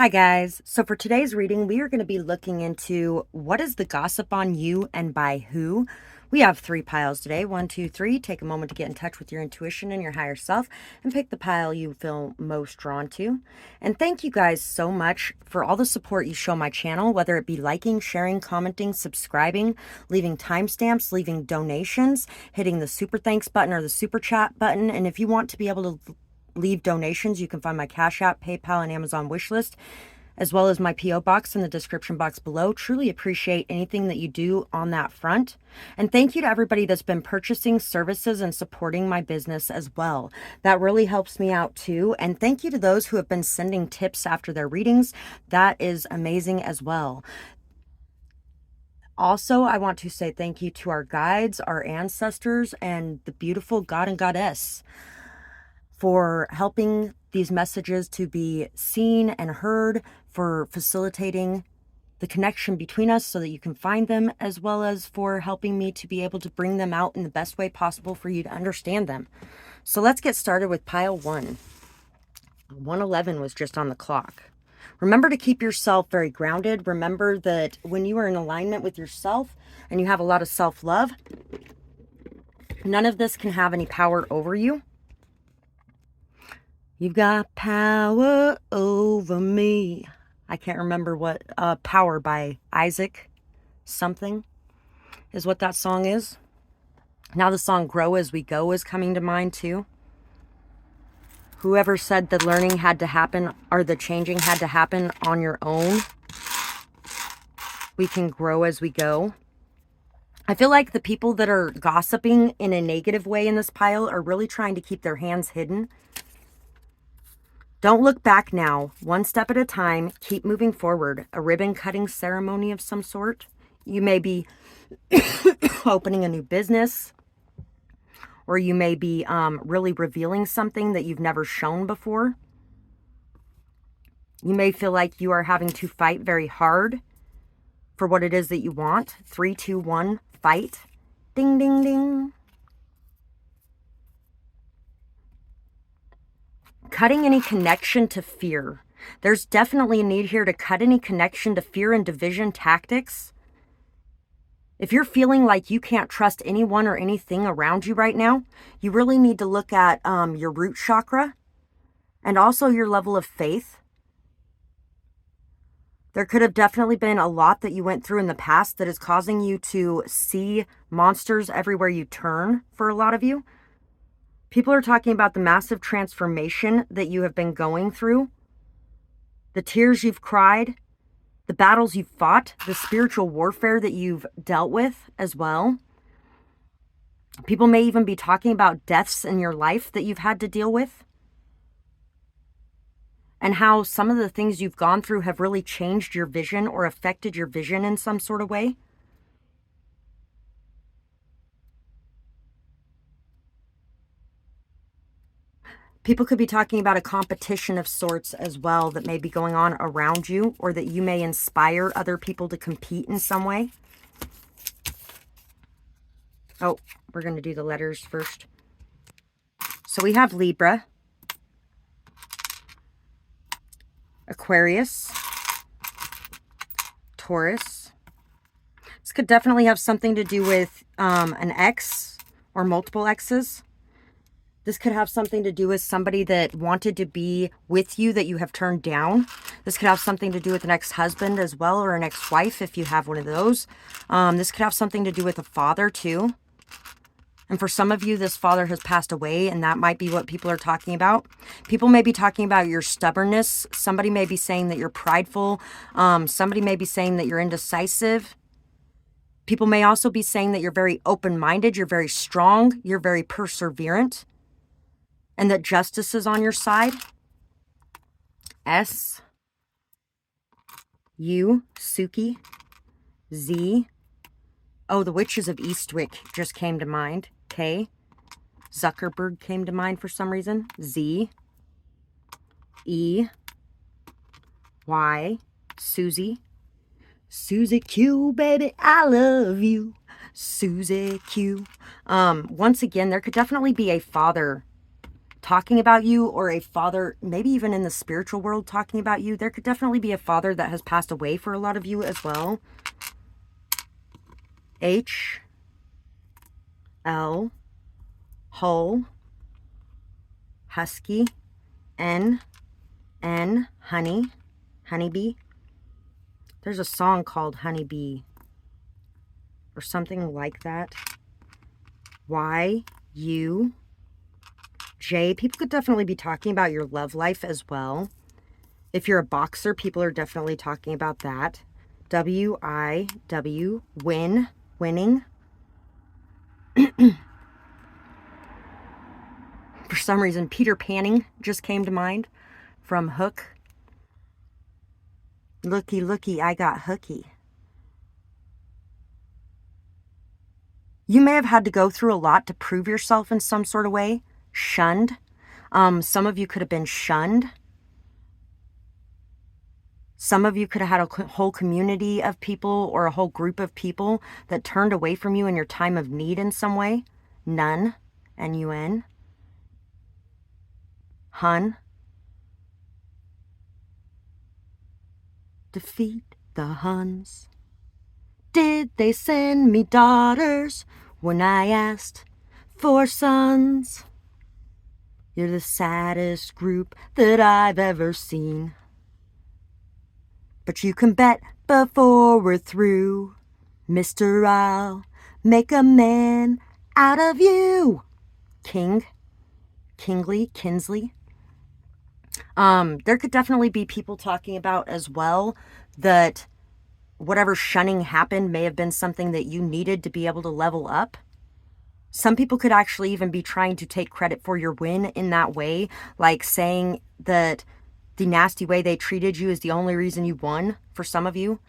Hi guys, so for today's reading we are going to be looking into what is the gossip on you and by who. We have 3 piles today, 1, 2, 3. Take a moment to get in touch with your intuition and your higher self and pick the pile you feel most drawn to. And thank you guys so much for all the support you show my channel, whether it be liking, sharing, commenting, subscribing, leaving timestamps, leaving donations, hitting the super thanks button or the super chat button. And if you want to be able to leave donations, you can find my Cash App, PayPal, and Amazon wish list, as well as my P.O. box in the description box below. Truly appreciate anything that you do on that front. And thank you to everybody that's been purchasing services and supporting my business as well. That really helps me out too. And thank you to those who have been sending tips after their readings. That is amazing as well. Also, I want to say thank you to our guides, our ancestors, and the beautiful God and Goddess for helping these messages to be seen and heard, for facilitating the connection between us so that you can find them, as well as for helping me to be able to bring them out in the best way possible for you to understand them. So let's get started with pile 1. 111 was just on the clock. Remember to keep yourself very grounded. Remember that when you are in alignment with yourself and you have a lot of self-love, none of this can have any power over you. You've got power over me. I can't remember what, Power by Isaac something is what that song is. Now the song Grow As We Go is coming to mind too. Whoever said the learning had to happen or the changing had to happen on your own, we can grow as we go. I feel like the people that are gossiping in a negative way in this pile are really trying to keep their hands hidden. Don't look back now. One step at a time. Keep moving forward. A ribbon cutting ceremony of some sort. You may be opening a new business, or you may be really revealing something that you've never shown before. You may feel like you are having to fight very hard for what it is that you want. 3, 2, 1, fight. Ding, ding, ding. Cutting any connection to fear. There's definitely a need here to cut any connection to fear and division tactics. If you're feeling like you can't trust anyone or anything around you right now, you really need to look at your root chakra and also your level of faith. There could have definitely been a lot that you went through in the past that is causing you to see monsters everywhere you turn for a lot of you. People are talking about the massive transformation that you have been going through, the tears you've cried, the battles you've fought, the spiritual warfare that you've dealt with as well. People may even be talking about deaths in your life that you've had to deal with, and how some of the things you've gone through have really changed your vision or affected your vision in some sort of way. People could be talking about a competition of sorts as well that may be going on around you, or that you may inspire other people to compete in some way. Oh, we're going to do the letters first. So we have Libra, Aquarius, Taurus. This could definitely have something to do with an ex or multiple exes. This could have something to do with somebody that wanted to be with you that you have turned down. This could have something to do with an ex-husband as well, or an ex-wife if you have one of those. This could have something to do with a father too. And for some of you, this father has passed away, and that might be what people are talking about. People may be talking about your stubbornness. Somebody may be saying that you're prideful. Somebody may be saying that you're indecisive. People may also be saying that you're very open-minded, you're very strong, you're very perseverant, and that justice is on your side. S, U, Suki, Z. Oh, the Witches of Eastwick just came to mind. K, Zuckerberg came to mind for some reason. Z, E, Y, Susie. Susie Q, baby, I love you. Susie Q. Once again, there could definitely be a father talking about you, or a father, maybe even in the spiritual world talking about you. There could definitely be a father that has passed away for a lot of you as well. H, L, Hull, Husky, N, Honey, Honeybee. There's a song called Honeybee or something like that. Y, U, J. People could definitely be talking about your love life as well. If you're a boxer, people are definitely talking about that. W, I, W, win, winning. For some reason, Peter Panning just came to mind from Hook. Looky, looky, I got hooky. You may have had to go through a lot to prove yourself in some sort of way. Shunned. Some of you could have been shunned. Some of you could have had a whole community of people or a whole group of people that turned away from you in your time of need in some way. None. N-U-N. Hun. Defeat the Huns. Did they send me daughters when I asked for sons? You're the saddest group that I've ever seen. But you can bet before we're through, Mister, I'll make a man out of you. King, Kingly, Kinsley. There could definitely be people talking about as well that whatever shunning happened may have been something that you needed to be able to level up. Some people could actually even be trying to take credit for your win in that way, like saying that the nasty way they treated you is the only reason you won. For some of you,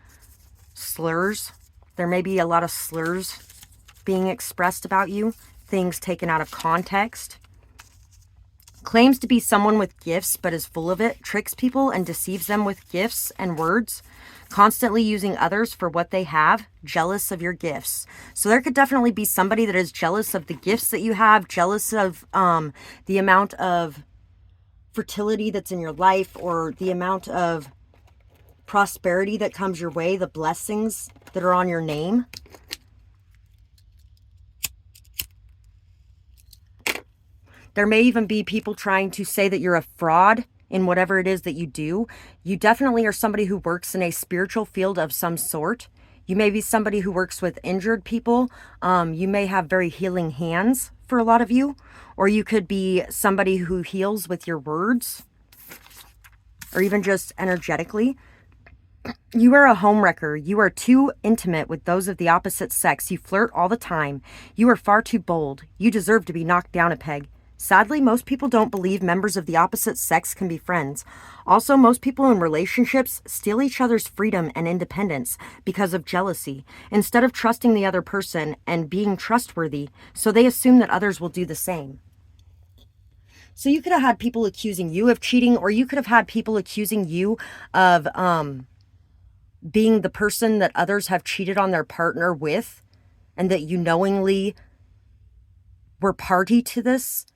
slurs. There may be a lot of slurs being expressed about you, things taken out of context. Claims to be someone with gifts but is full of it, tricks people and deceives them with gifts and words, constantly using others for what they have, jealous of your gifts. So there could definitely be somebody that is jealous of the gifts that you have, jealous of the amount of fertility that's in your life, or the amount of prosperity that comes your way, the blessings that are on your name. There may even be people trying to say that you're a fraud in whatever it is that you do. You definitely are somebody who works in a spiritual field of some sort. You may be somebody who works with injured people. You may have very healing hands for a lot of you. Or you could be somebody who heals with your words. Or even just energetically. You are a homewrecker. You are too intimate with those of the opposite sex. You flirt all the time. You are far too bold. You deserve to be knocked down a peg. Sadly, most people don't believe members of the opposite sex can be friends. Also, most people in relationships steal each other's freedom and independence because of jealousy, instead of trusting the other person and being trustworthy, so they assume that others will do the same. So you could have had people accusing you of cheating, or you could have had people accusing you of being the person that others have cheated on their partner with, and that you knowingly were party to this.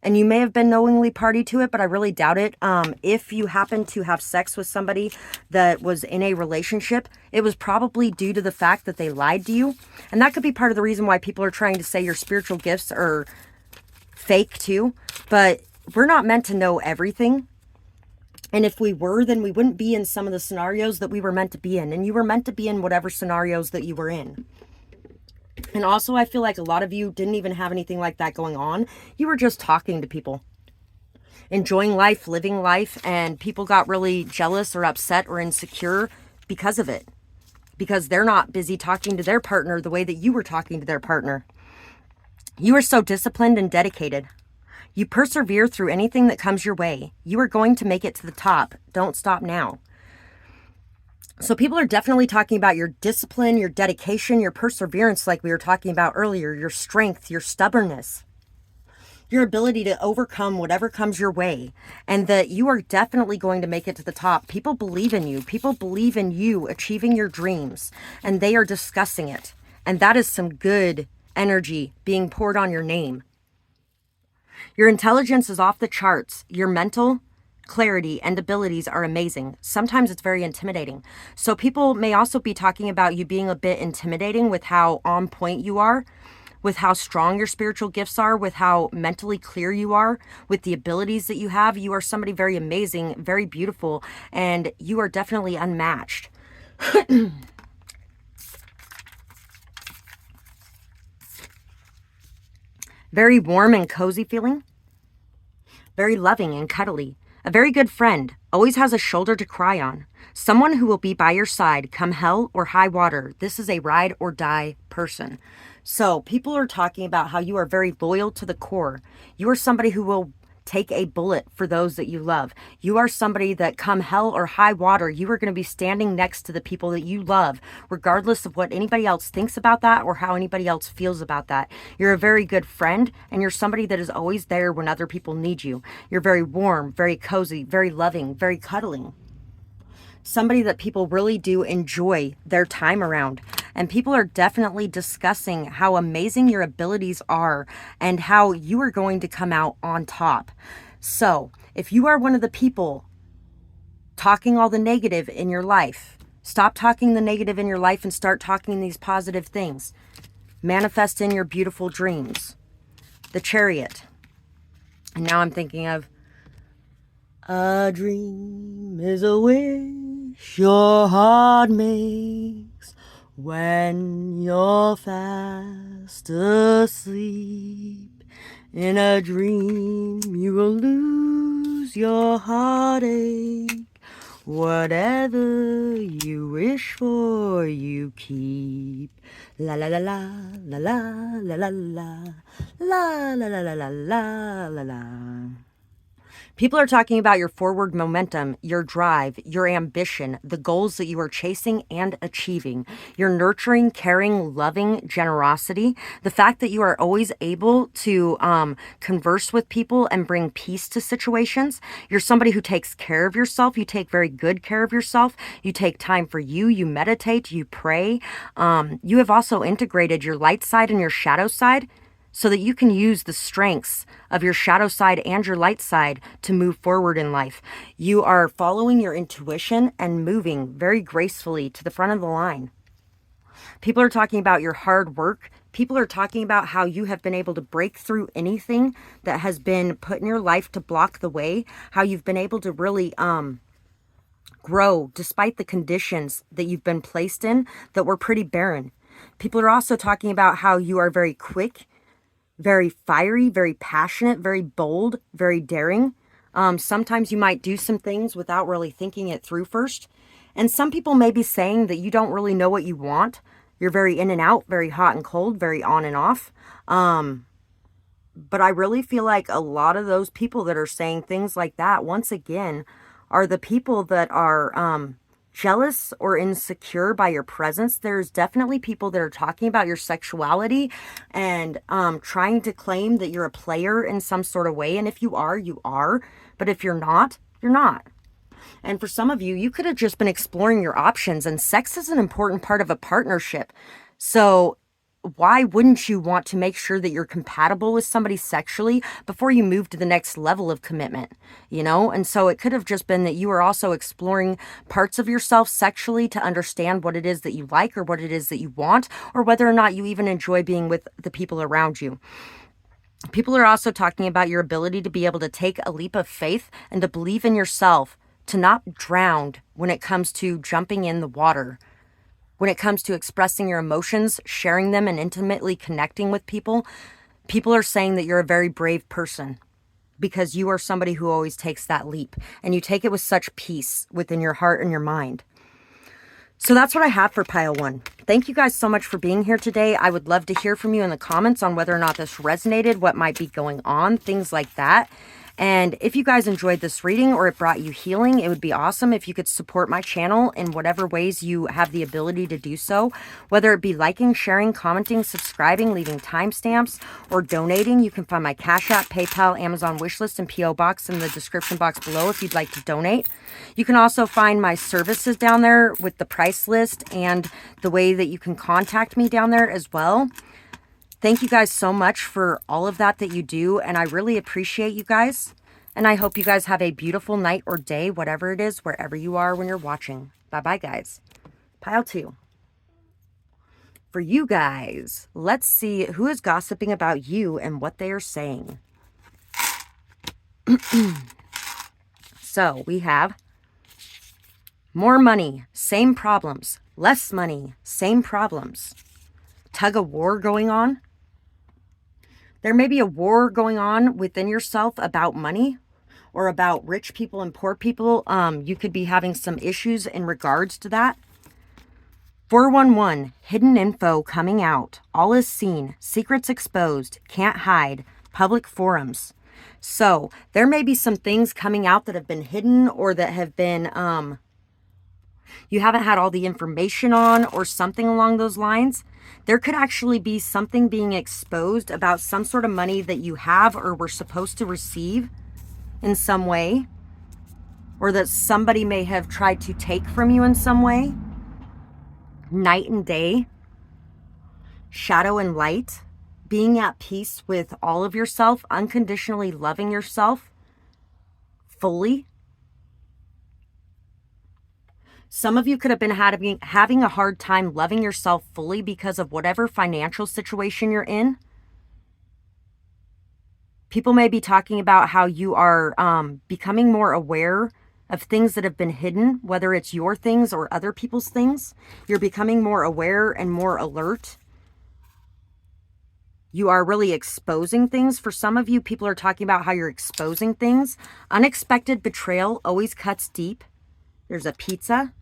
And you may have been knowingly party to it, but I really doubt it. If you happen to have sex with somebody that was in a relationship, it was probably due to the fact that they lied to you. And that could be part of the reason why people are trying to say your spiritual gifts are fake too. But we're not meant to know everything. And if we were, then we wouldn't be in some of the scenarios that we were meant to be in. And you were meant to be in whatever scenarios that you were in. And also, I feel like a lot of you didn't even have anything like that going on. You were just talking to people, enjoying life, living life, and people got really jealous or upset or insecure because of it. Because they're not busy talking to their partner the way that you were talking to their partner. You are so disciplined and dedicated. You persevere through anything that comes your way. You are going to make it to the top. Don't stop now. So people are definitely talking about your discipline, your dedication, your perseverance, like we were talking about earlier, your strength, your stubbornness, your ability to overcome whatever comes your way, and that you are definitely going to make it to the top. People believe in you. People believe in you achieving your dreams, and they are discussing it. And that is some good energy being poured on your name. Your intelligence is off the charts. Your mental clarity and abilities are amazing. Sometimes it's very intimidating. So people may also be talking about you being a bit intimidating with how on point you are, with how strong your spiritual gifts are, with how mentally clear you are, with the abilities that you have. You are somebody very amazing, very beautiful, and you are definitely unmatched. Very warm and cozy feeling. Very loving and cuddly. A very good friend. Always has a shoulder to cry on. Someone who will be by your side come hell or high water. This is a ride or die person. So people are talking about how you are very loyal to the core. You are somebody who will take a bullet for those that you love. You are somebody that come hell or high water, you are going to be standing next to the people that you love, regardless of what anybody else thinks about that or how anybody else feels about that. You're a very good friend, and you're somebody that is always there when other people need you. You're very warm, very cozy, very loving, very cuddling. Somebody that people really do enjoy their time around. And people are definitely discussing how amazing your abilities are and how you are going to come out on top. So if you are one of the people talking all the negative in your life, stop talking the negative in your life and start talking these positive things. Manifest in your beautiful dreams. The Chariot. And now I'm thinking of, a dream is a wish your heart makes when you're fast asleep. In a dream you will lose your heartache. Whatever you wish for, you keep. La la la la la la la la la la la la la la la la la. People are talking about your forward momentum, your drive, your ambition, the goals that you are chasing and achieving, your nurturing, caring, loving generosity, the fact that you are always able to converse with people and bring peace to situations. You're somebody who takes care of yourself. You take very good care of yourself. You take time for you. You meditate. You pray. You have also integrated your light side and your shadow side, so that you can use the strengths of your shadow side and your light side to move forward in life. You are following your intuition and moving very gracefully to the front of the line. People are talking about your hard work. People are talking about how you have been able to break through anything that has been put in your life to block the way, how you've been able to really grow despite the conditions that you've been placed in that were pretty barren. People are also talking about how you are very quick, very fiery, very passionate, very bold, very daring. Sometimes you might do some things without really thinking it through first. And some people may be saying that you don't really know what you want. You're very in and out, very hot and cold, very on and off. But I really feel like a lot of those people that are saying things like that, once again, are the people that are jealous or insecure by your presence. There's definitely people that are talking about your sexuality and trying to claim that you're a player in some sort of way. And if you are, you are. But if you're not, you're not. And for some of you, you could have just been exploring your options, and sex is an important part of a partnership. So why wouldn't you want to make sure that you're compatible with somebody sexually before you move to the next level of commitment, you know? And so it could have just been that you are also exploring parts of yourself sexually to understand what it is that you like or what it is that you want, or whether or not you even enjoy being with the people around you. People are also talking about your ability to be able to take a leap of faith and to believe in yourself, to not drown when it comes to jumping in the water. When it comes to expressing your emotions, sharing them, and intimately connecting with people, people are saying that you're a very brave person because you are somebody who always takes that leap, and you take it with such peace within your heart and your mind. So that's what I have for pile one. Thank you guys so much for being here today. I would love to hear from you in the comments on whether or not this resonated, what might be going on, things like that. And if you guys enjoyed this reading or it brought you healing, it would be awesome if you could support my channel in whatever ways you have the ability to do so, whether it be liking, sharing, commenting, subscribing, leaving timestamps, or donating. You can find my Cash App, PayPal, Amazon wishlist, and P.O. box in the description box below if you'd like to donate. You can also find my services down there with the price list and the way that you can contact me down there as well. Thank you guys so much for all of that you do, and I really appreciate you guys. And I hope you guys have a beautiful night or day, whatever it is, wherever you are when you're watching. Bye-bye, guys. Pile 2. For you guys, let's see who is gossiping about you and what they are saying. So we have more money, same problems. Less money, same problems. Tug of war going on. There may be a war going on within yourself about money or about rich people and poor people. You could be having some issues in regards to that. 411, hidden info coming out. All is seen. Secrets exposed. Can't hide. Public forums. So there may be some things coming out that have been hidden or that have been, you haven't had all the information on or something along those lines. There could actually be something being exposed about some sort of money that you have or were supposed to receive in some way, or that somebody may have tried to take from you in some way. Night and day, shadow and light, being at peace with all of yourself, unconditionally loving yourself fully. Some of you could have been having a hard time loving yourself fully because of whatever financial situation you're in. People may be talking about how you are becoming more aware of things that have been hidden, whether it's your things or other people's things. You're becoming more aware and more alert. You are really exposing things. For some of you, people are talking about how you're exposing things. Unexpected betrayal always cuts deep. There's a pizza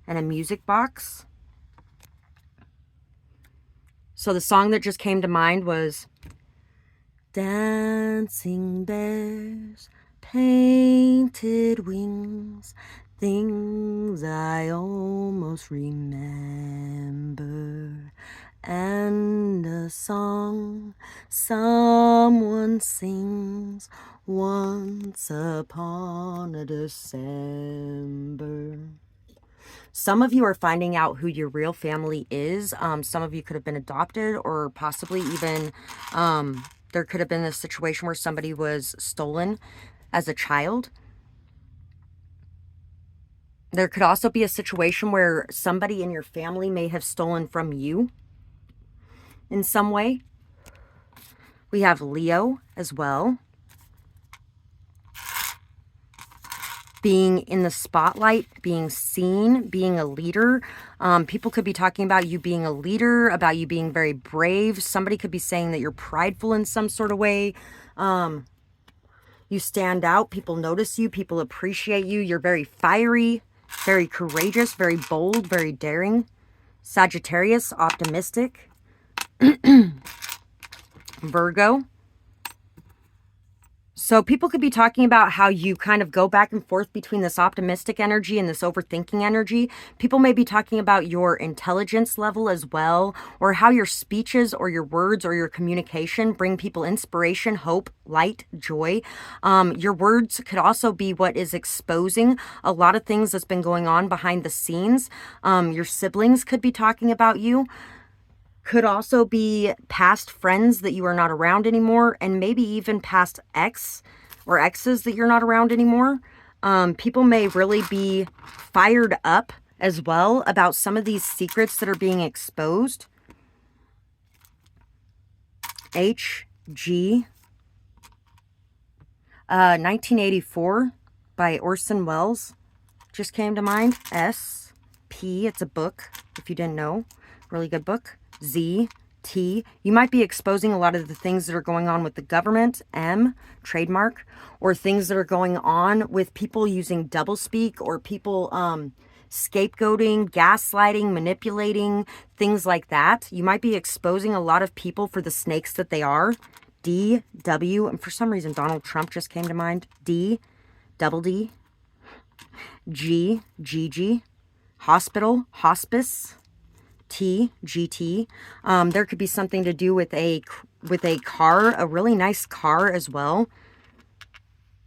and a music box. So the song that just came to mind was Dancing bears, painted wings, things I almost remember, and a song someone sings once upon a December. Some of you are finding out who your real family is. Some of you could have been adopted, or possibly even there could have been a situation where somebody was stolen as a child. There could also be a situation where somebody in your family may have stolen from you in some way. We have Leo as well. Being in the spotlight, being seen, being a leader. People could be talking about you being a leader, about you being very brave. Somebody could be saying that you're prideful in some sort of way. You stand out. People notice you. People appreciate you. You're very fiery, very courageous, very bold, very daring. Sagittarius, optimistic. Virgo. So people could be talking about how you kind of go back and forth between this optimistic energy and this overthinking energy. People may be talking about your intelligence level as well, or how your speeches or your words or your communication bring people inspiration, hope, light, joy. Your words could also be what is exposing a lot of things that's been going on behind the scenes. Your siblings could be talking about you. Could also be past friends that you are not around anymore, and maybe even past ex or exes that you're not around anymore. People may really be fired up as well about some of these secrets that are being exposed. H.G. 1984 by Orson Welles just came to mind. S.P. It's a book, if you didn't know. Really good book. Z, T, you might be exposing a lot of the things that are going on with the government. M, trademark, or things that are going on with people using doublespeak, or people scapegoating, gaslighting, manipulating, things like that. You might be exposing a lot of people for the snakes that they are. D, W, and for some reason Donald Trump just came to mind. D, double D. G, Gigi, hospital, hospice. T, GT. There could be something to do with a car, a really nice car as well.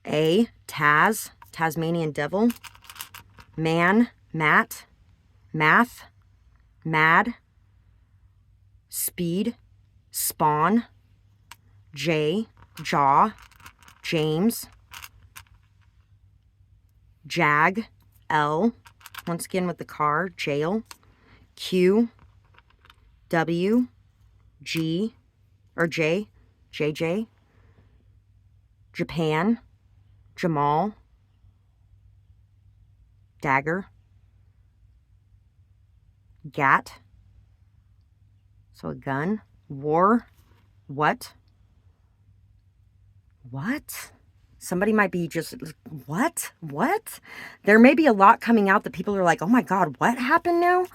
A, Taz, Tasmanian devil. Man, Matt, math, mad. Speed, Spawn, J, Jaw, James, Jag, L, once again with the car, jail, Q, W, G, or J, JJ, Japan, Jamal, Dagger, Gat, so a gun, War, What? Somebody might be just, what? There may be a lot coming out that people are like, oh my God, what happened now?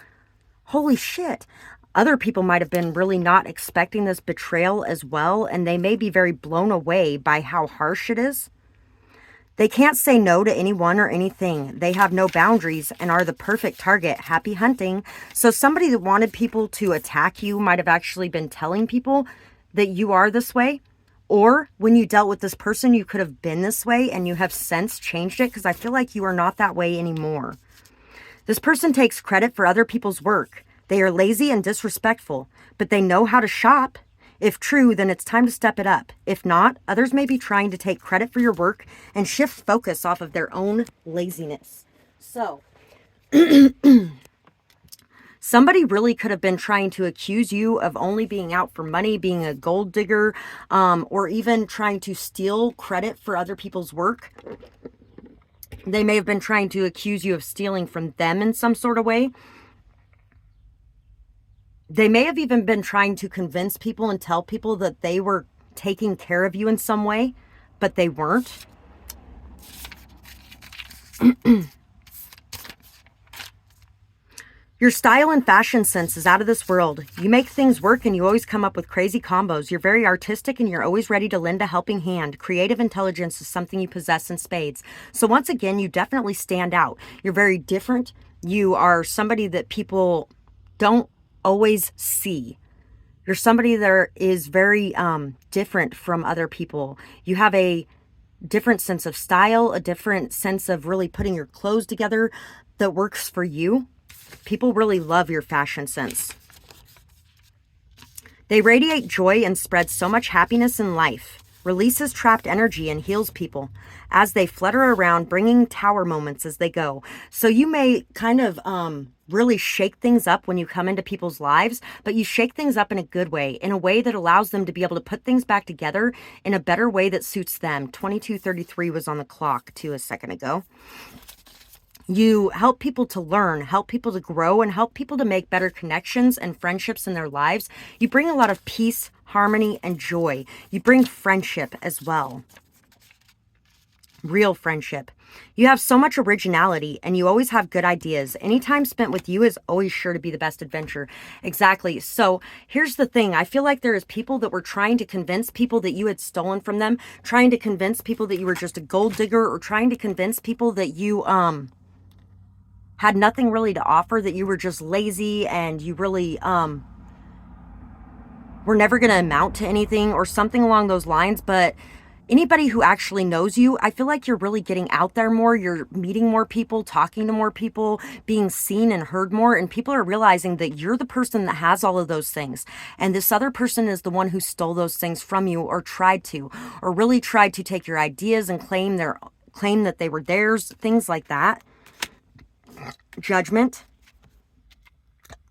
Holy shit. Other people might have been really not expecting this betrayal as well, and they may be very blown away by how harsh it is. They can't say no to anyone or anything. They have no boundaries and are the perfect target. Happy hunting. So somebody that wanted people to attack you might have actually been telling people that you are this way. Or when you dealt with this person, you could have been this way and you have since changed it, because I feel like you are not that way anymore. This person takes credit for other people's work. They are lazy and disrespectful, but they know how to shop. If true, then it's time to step it up. If not, others may be trying to take credit for your work and shift focus off of their own laziness. So, somebody really could have been trying to accuse you of only being out for money, being a gold digger, or even trying to steal credit for other people's work. They may have been trying to accuse you of stealing from them in some sort of way. They may have even been trying to convince people and tell people that they were taking care of you in some way, but they weren't. Your style and fashion sense is out of this world. You make things work and you always come up with crazy combos. You're very artistic and you're always ready to lend a helping hand. Creative intelligence is something you possess in spades. So once again, you definitely stand out. You're very different. You are somebody that people don't always see. You're somebody that is very different from other people. You have a different sense of style, a different sense of really putting your clothes together that works for you. People really love your fashion sense. They radiate joy and spread so much happiness in life. Releases trapped energy and heals people as they flutter around, bringing tower moments as they go. So you may kind of really shake things up when you come into people's lives, but you shake things up in a good way, in a way that allows them to be able to put things back together in a better way that suits them. 22:33 was on the clock too a second ago. You help people to learn, help people to grow, and help people to make better connections and friendships in their lives. You bring a lot of peace, harmony, and joy. You bring friendship as well. Real friendship. You have so much originality and you always have good ideas. Any time spent with you is always sure to be the best adventure. Exactly. So here's the thing. I feel like there is people that were trying to convince people that you had stolen from them, trying to convince people that you were just a gold digger, or trying to convince people that you, had nothing really to offer, that you were just lazy and you really were never going to amount to anything or something along those lines. But anybody who actually knows you, I feel like you're really getting out there more. You're meeting more people, talking to more people, being seen and heard more. And people are realizing that you're the person that has all of those things. And this other person is the one who stole those things from you, or tried to, or really tried to take your ideas and claim that they were theirs, things like that. Judgment,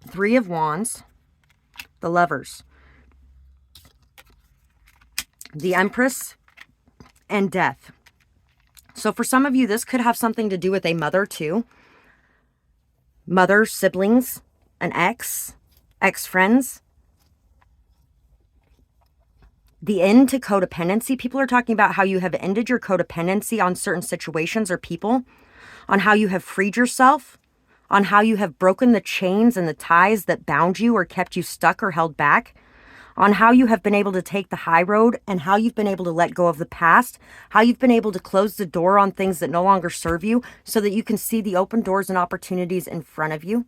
3 of Wands, the Lovers, the Empress, and Death. So for some of you, this could have something to do with a mother too. Mother, siblings, an ex-friends. The end to codependency. People are talking about how you have ended your codependency on certain situations or people, on how you have freed yourself, on how you have broken the chains and the ties that bound you or kept you stuck or held back, on how you have been able to take the high road and how you've been able to let go of the past, how you've been able to close the door on things that no longer serve you so that you can see the open doors and opportunities in front of you.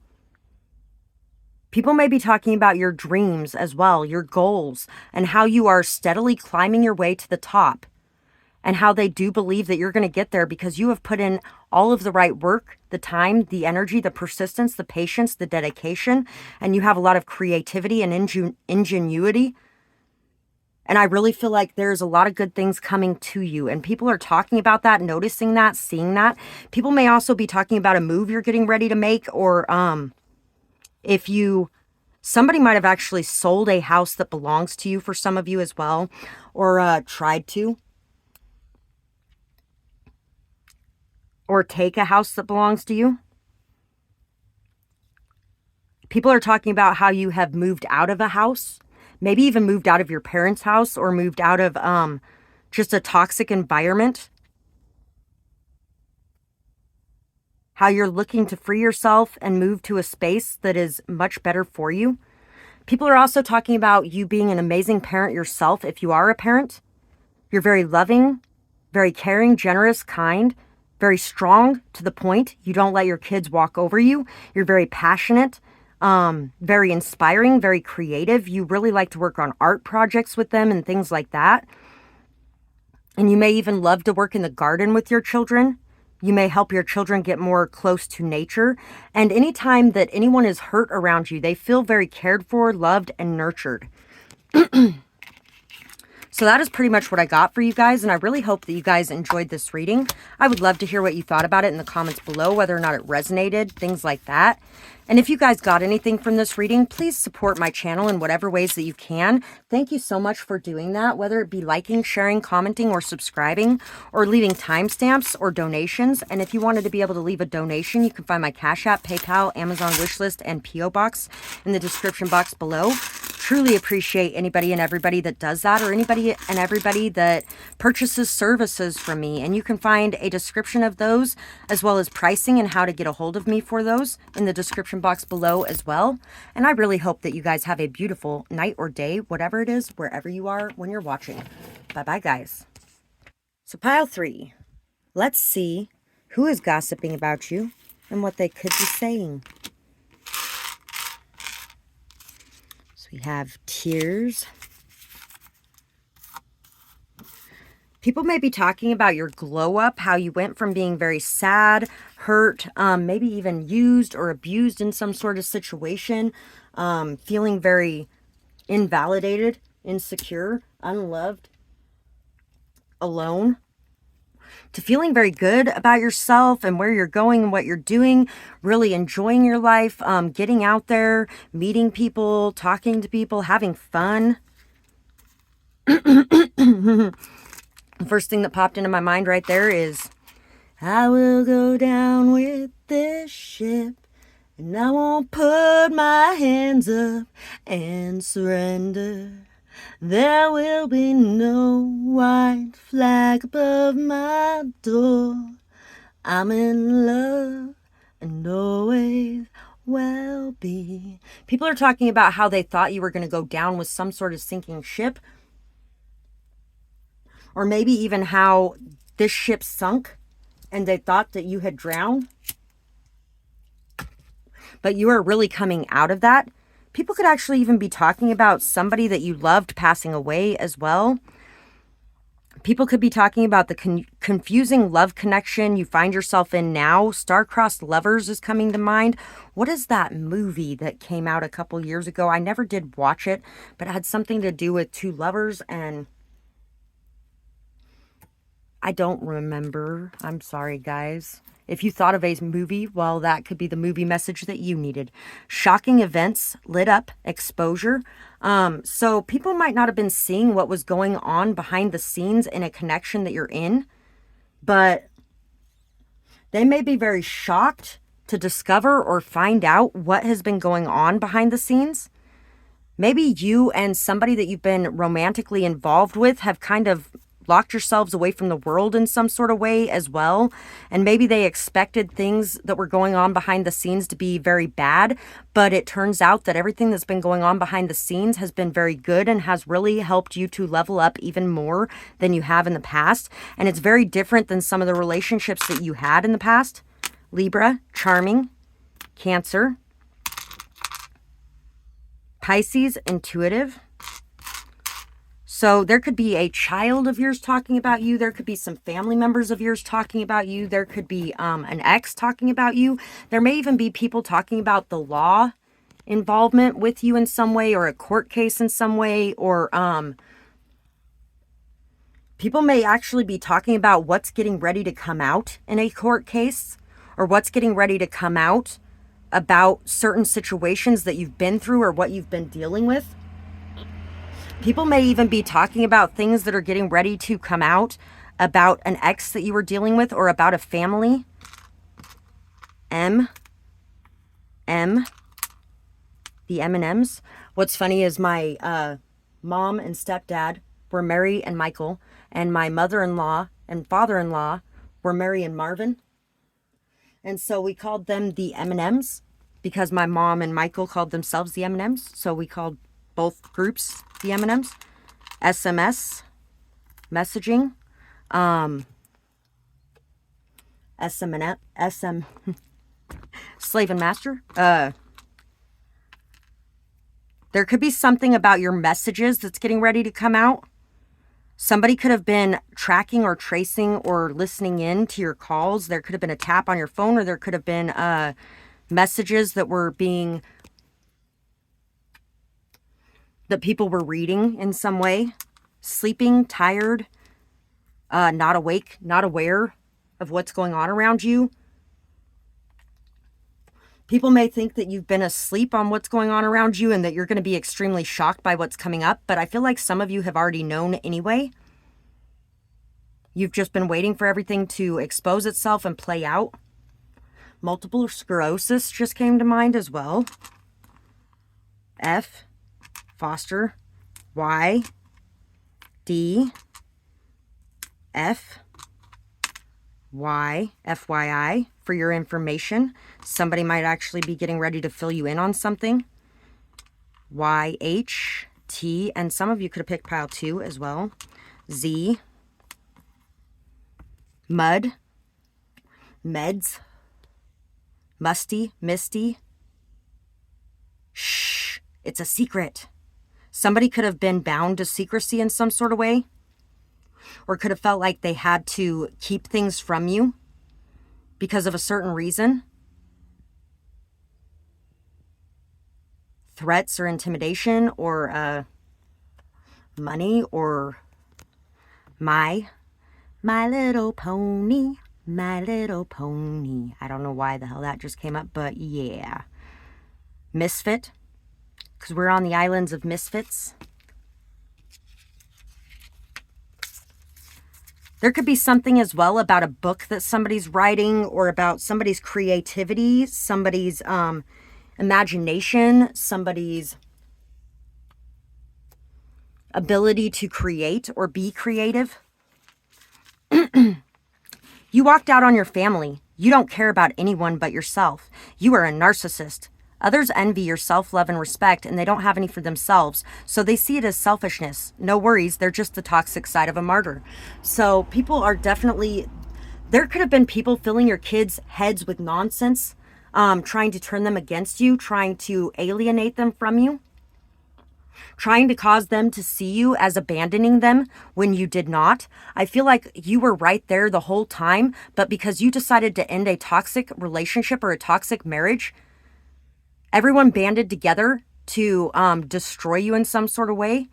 People may be talking about your dreams as well, your goals, and how you are steadily climbing your way to the top, and how they do believe that you're going to get there because you have put in all of the right work, the time, the energy, the persistence, the patience, the dedication, and you have a lot of creativity and ingenuity. And I really feel like there's a lot of good things coming to you. And people are talking about that, noticing that, seeing that. People may also be talking about a move you're getting ready to make, or if you, somebody might have actually sold a house that belongs to you for some of you as well, or tried to, or take a house that belongs to you. People are talking about how you have moved out of a house, maybe even moved out of your parents' house, or moved out of just a toxic environment. How you're looking to free yourself and move to a space that is much better for you. People are also talking about you being an amazing parent yourself if you are a parent. You're very loving, very caring, generous, kind, very strong to the point. You don't let your kids walk over you. You're very passionate, very inspiring, very creative. You really like to work on art projects with them and things like that. And you may even love to work in the garden with your children. You may help your children get more close to nature. And anytime that anyone is hurt around you, they feel very cared for, loved, and nurtured. So that is pretty much what I got for you guys, and I really hope that you guys enjoyed this reading. I would love to hear what you thought about it in the comments below, whether or not it resonated, things like that. And if you guys got anything from this reading, please support my channel in whatever ways that you can. Thank you so much for doing that, whether it be liking, sharing, commenting, or subscribing, or leaving timestamps or donations. And if you wanted to be able to leave a donation, you can find my Cash App, PayPal, Amazon wishlist, and P.O. Box in the description box below. Truly appreciate anybody and everybody that does that, or anybody and everybody that purchases services from me. And you can find a description of those, as well as pricing and how to get a hold of me for those, in the description box below as well. And I really hope that you guys have a beautiful night or day, whatever it is, wherever you are when you're watching. Bye-bye, guys. So pile 3, let's see who is gossiping about you and what they could be saying. We have tears. People may be talking about your glow up, how you went from being very sad, hurt, maybe even used or abused in some sort of situation, feeling very invalidated, insecure, unloved, alone, to feeling very good about yourself and where you're going and what you're doing, really enjoying your life, getting out there, meeting people, talking to people, having fun. The first thing that popped into my mind right there is, I will go down with this ship, and I won't put my hands up and surrender. There will be no white flag above my door. I'm in love and always will be. People are talking about how they thought you were going to go down with some sort of sinking ship. Or maybe even how this ship sunk and they thought that you had drowned. But you are really coming out of that. People could actually even be talking about somebody that you loved passing away as well. People could be talking about the confusing love connection you find yourself in now. Star-crossed lovers is coming to mind. What is that movie that came out a couple years ago? I never did watch it, but it had something to do with two lovers, and I don't remember. I'm sorry, guys. If you thought of a movie, well, that could be the movie message that you needed. Shocking events, lit up, exposure. So people might not have been seeing what was going on behind the scenes in a connection that you're in, but they may be very shocked to discover or find out what has been going on behind the scenes. Maybe you and somebody that you've been romantically involved with have kind of locked yourselves away from the world in some sort of way as well. And maybe they expected things that were going on behind the scenes to be very bad, but it turns out that everything that's been going on behind the scenes has been very good and has really helped you to level up even more than you have in the past. And it's very different than some of the relationships that you had in the past. Libra, charming, Cancer, Pisces, intuitive. So there could be a child of yours talking about you. There could be some family members of yours talking about you. There could be an ex talking about you. There may even be people talking about the law involvement with you in some way, or a court case in some way, or People may actually be talking about what's getting ready to come out in a court case, or what's getting ready to come out about certain situations that you've been through or what you've been dealing with. People may even be talking about things that are getting ready to come out about an ex that you were dealing with, or about a family. The M&Ms. What's funny is my mom and stepdad were Mary and Michael, and my mother-in-law and father-in-law were Mary and Marvin. And so we called them the M&Ms because my mom and Michael called themselves the M&Ms. So we called both groups the M&Ms. SMS, messaging, slave and master. There could be something about your messages that's getting ready to come out. Somebody could have been tracking or tracing or listening in to your calls. There could have been a tap on your phone, or there could have been messages that people were reading in some way. Sleeping, tired, not awake, not aware of what's going on around you. People may think that you've been asleep on what's going on around you and that you're going to be extremely shocked by what's coming up, but I feel like some of you have already known anyway. You've just been waiting for everything to expose itself and play out. Multiple sclerosis just came to mind as well. F, foster. Y, D, F, Y, FYI, for your information. Somebody might actually be getting ready to fill you in on something. Y, H, T, and some of you could have picked pile 2 as well. Z, mud, meds, musty, misty. Shh, it's a secret. Somebody could have been bound to secrecy in some sort of way, or could have felt like they had to keep things from you because of a certain reason. Threats or intimidation, or money, or my little pony, my little pony. I don't know why the hell that just came up, but yeah. Misfit, because we're on the islands of misfits. There could be something as well about a book that somebody's writing, or about somebody's creativity, somebody's imagination, somebody's ability to create or be creative. You walked out on your family. You don't care about anyone but yourself. You are a narcissist. Others envy your self-love and respect, and they don't have any for themselves, so they see it as selfishness. No worries, they're just the toxic side of a martyr. So people are definitely... There could have been people filling your kids' heads with nonsense, trying to turn them against you, trying to alienate them from you, trying to cause them to see you as abandoning them when you did not. I feel like you were right there the whole time, but because you decided to end a toxic relationship or a toxic marriage, everyone banded together to destroy you in some sort of way,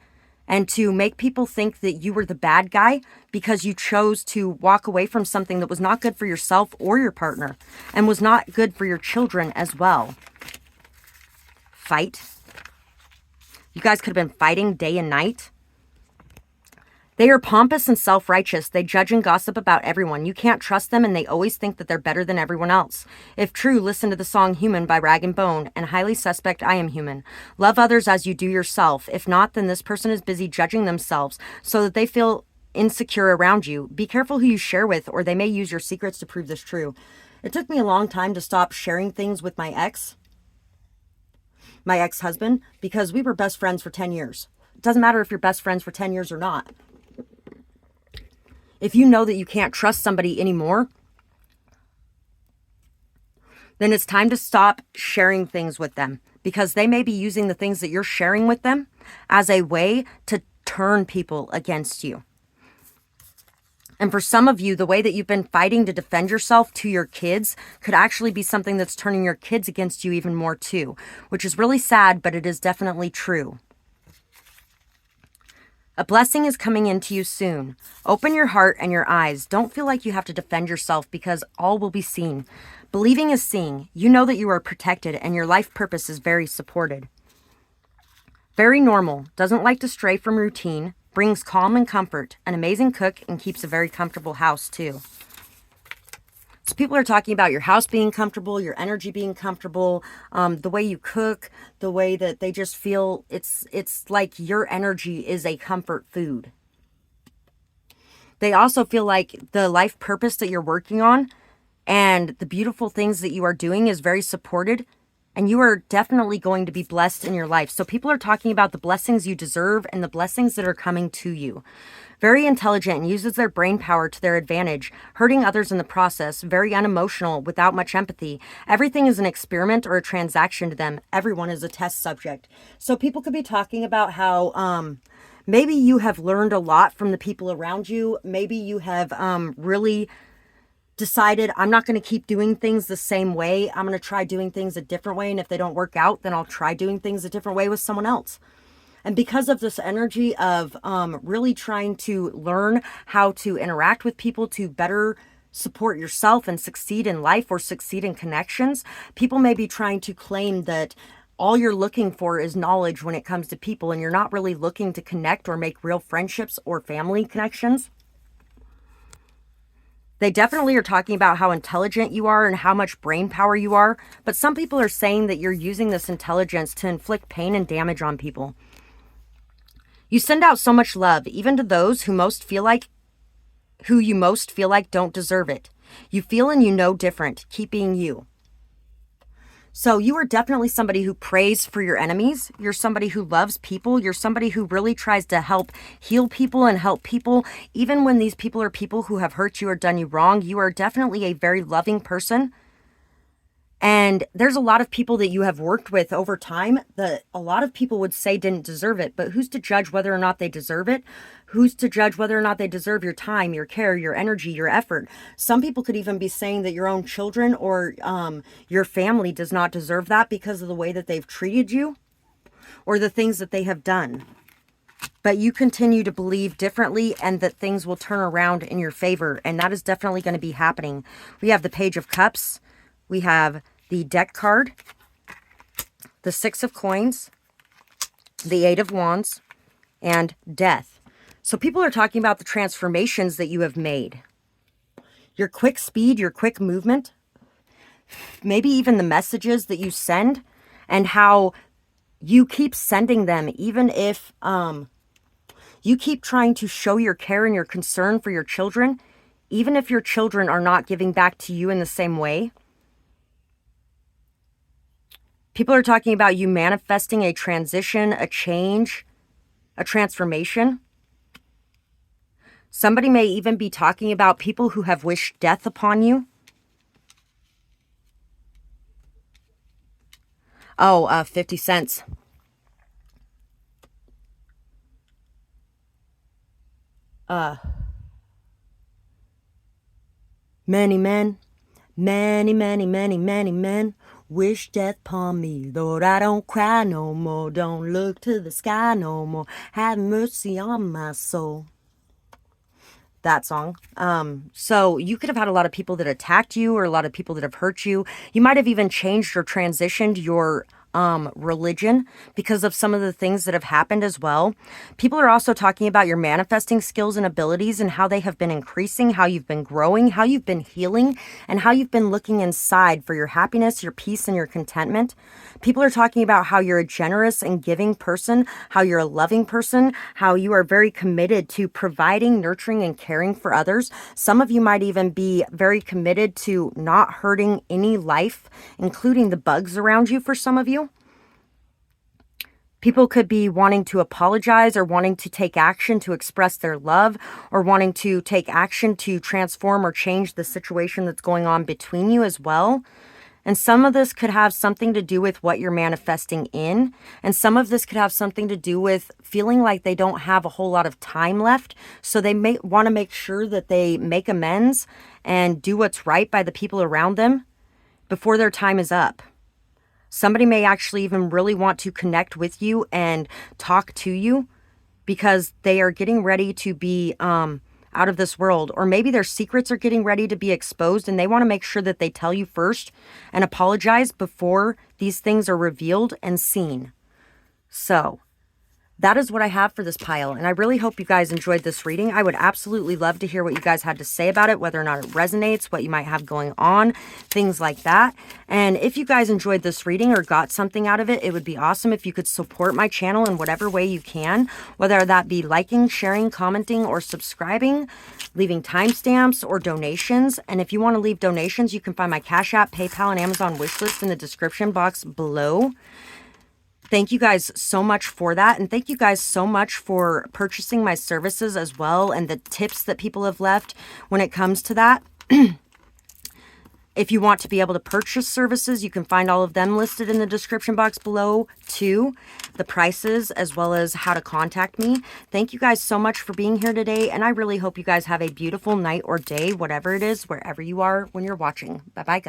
and to make people think that you were the bad guy because you chose to walk away from something that was not good for yourself or your partner, and was not good for your children as well. Fight. You guys could have been fighting day and night. They are pompous and self-righteous. They judge and gossip about everyone. You can't trust them, and they always think that they're better than everyone else. If true, listen to the song Human by Rag & Bone, and highly suspect I am human. Love others as you do yourself. If not, then this person is busy judging themselves so that they feel insecure around you. Be careful who you share with, or they may use your secrets to prove this true. It took me a long time to stop sharing things with my ex-husband, because we were best friends for 10 years. It doesn't matter if you're best friends for 10 years or not. If you know that you can't trust somebody anymore, then it's time to stop sharing things with them, because they may be using the things that you're sharing with them as a way to turn people against you. And for some of you, the way that you've been fighting to defend yourself to your kids could actually be something that's turning your kids against you even more too, which is really sad, but it is definitely true. A blessing is coming into you soon. Open your heart and your eyes. Don't feel like you have to defend yourself because all will be seen. Believing is seeing. You know that you are protected and your life purpose is very supported. Very normal. Doesn't like to stray from routine. Brings calm and comfort. An amazing cook and keeps a very comfortable house too. So people are talking about your house being comfortable, your energy being comfortable, the way you cook, the way that they just feel it's like your energy is a comfort food. They also feel like the life purpose that you're working on and the beautiful things that you are doing is very supported, and you are definitely going to be blessed in your life. So people are talking about the blessings you deserve and the blessings that are coming to you. Very intelligent and uses their brain power to their advantage, hurting others in the process. Very unemotional, without much empathy. Everything is an experiment or a transaction to them. Everyone is a test subject. So people could be talking about how maybe you have learned a lot from the people around you. Maybe you have really decided, I'm not going to keep doing things the same way. I'm going to try doing things a different way. And if they don't work out, then I'll try doing things a different way with someone else. And because of this energy of really trying to learn how to interact with people to better support yourself and succeed in life or succeed in connections, people may be trying to claim that all you're looking for is knowledge when it comes to people, and you're not really looking to connect or make real friendships or family connections. They definitely are talking about how intelligent you are and how much brain power you are, but some people are saying that you're using this intelligence to inflict pain and damage on people. You send out so much love, even to those who you most feel like don't deserve it. You feel and you know different. Keep being you. So you are definitely somebody who prays for your enemies. You're somebody who loves people. You're somebody who really tries to help heal people and help people. Even when these people are people who have hurt you or done you wrong, you are definitely a very loving person. And there's a lot of people that you have worked with over time that a lot of people would say didn't deserve it. But who's to judge whether or not they deserve it? Who's to judge whether or not they deserve your time, your care, your energy, your effort? Some people could even be saying that your own children or your family does not deserve that because of the way that they've treated you or the things that they have done. But you continue to believe differently and that things will turn around in your favor. And that is definitely going to be happening. We have the Page of Cups. We have the Deck card, the Six of Coins, the Eight of Wands, and Death. So people are talking about the transformations that you have made. Your quick speed, your quick movement, maybe even the messages that you send and how you keep sending them even if you keep trying to show your care and your concern for your children, even if your children are not giving back to you in the same way. People are talking about you manifesting a transition, a change, a transformation. Somebody may even be talking about people who have wished death upon you. 50 cents. Many men, many men wish death upon me. Lord, I don't cry no more. Don't look to the sky no more. Have mercy on my soul. That song. So you could have had a lot of people that attacked you or a lot of people that have hurt you. You might have even changed or transitioned your religion because of some of the things that have happened as well. People are also talking about your manifesting skills and abilities and how they have been increasing, how you've been growing, how you've been healing, and how you've been looking inside for your happiness, your peace, and your contentment. People are talking about how you're a generous and giving person, how you're a loving person, how you are very committed to providing, nurturing, and caring for others. Some of you might even be very committed to not hurting any life, including the bugs around you for some of you. People could be wanting to apologize or wanting to take action to express their love or wanting to take action to transform or change the situation that's going on between you as well. And some of this could have something to do with what you're manifesting in. And some of this could have something to do with feeling like they don't have a whole lot of time left. So they may want to make sure that they make amends and do what's right by the people around them before their time is up. Somebody may actually even really want to connect with you and talk to you because they are getting ready to be out of this world, or maybe their secrets are getting ready to be exposed and they want to make sure that they tell you first and apologize before these things are revealed and seen. So that is what I have for this pile, and I really hope you guys enjoyed this reading. I would absolutely love to hear what you guys had to say about it, whether or not it resonates, what you might have going on, things like that. And if you guys enjoyed this reading or got something out of it, it would be awesome if you could support my channel in whatever way you can, whether that be liking, sharing, commenting, or subscribing, leaving timestamps or donations. And if you want to leave donations, you can find my Cash App, PayPal, and Amazon wishlist in the description box below. Thank you guys so much for that. And thank you guys so much for purchasing my services as well, and the tips that people have left when it comes to that. If you want to be able to purchase services, you can find all of them listed in the description box below too. The prices as well as how to contact me. Thank you guys so much for being here today. And I really hope you guys have a beautiful night or day, whatever it is, wherever you are when you're watching. Bye-bye, guys.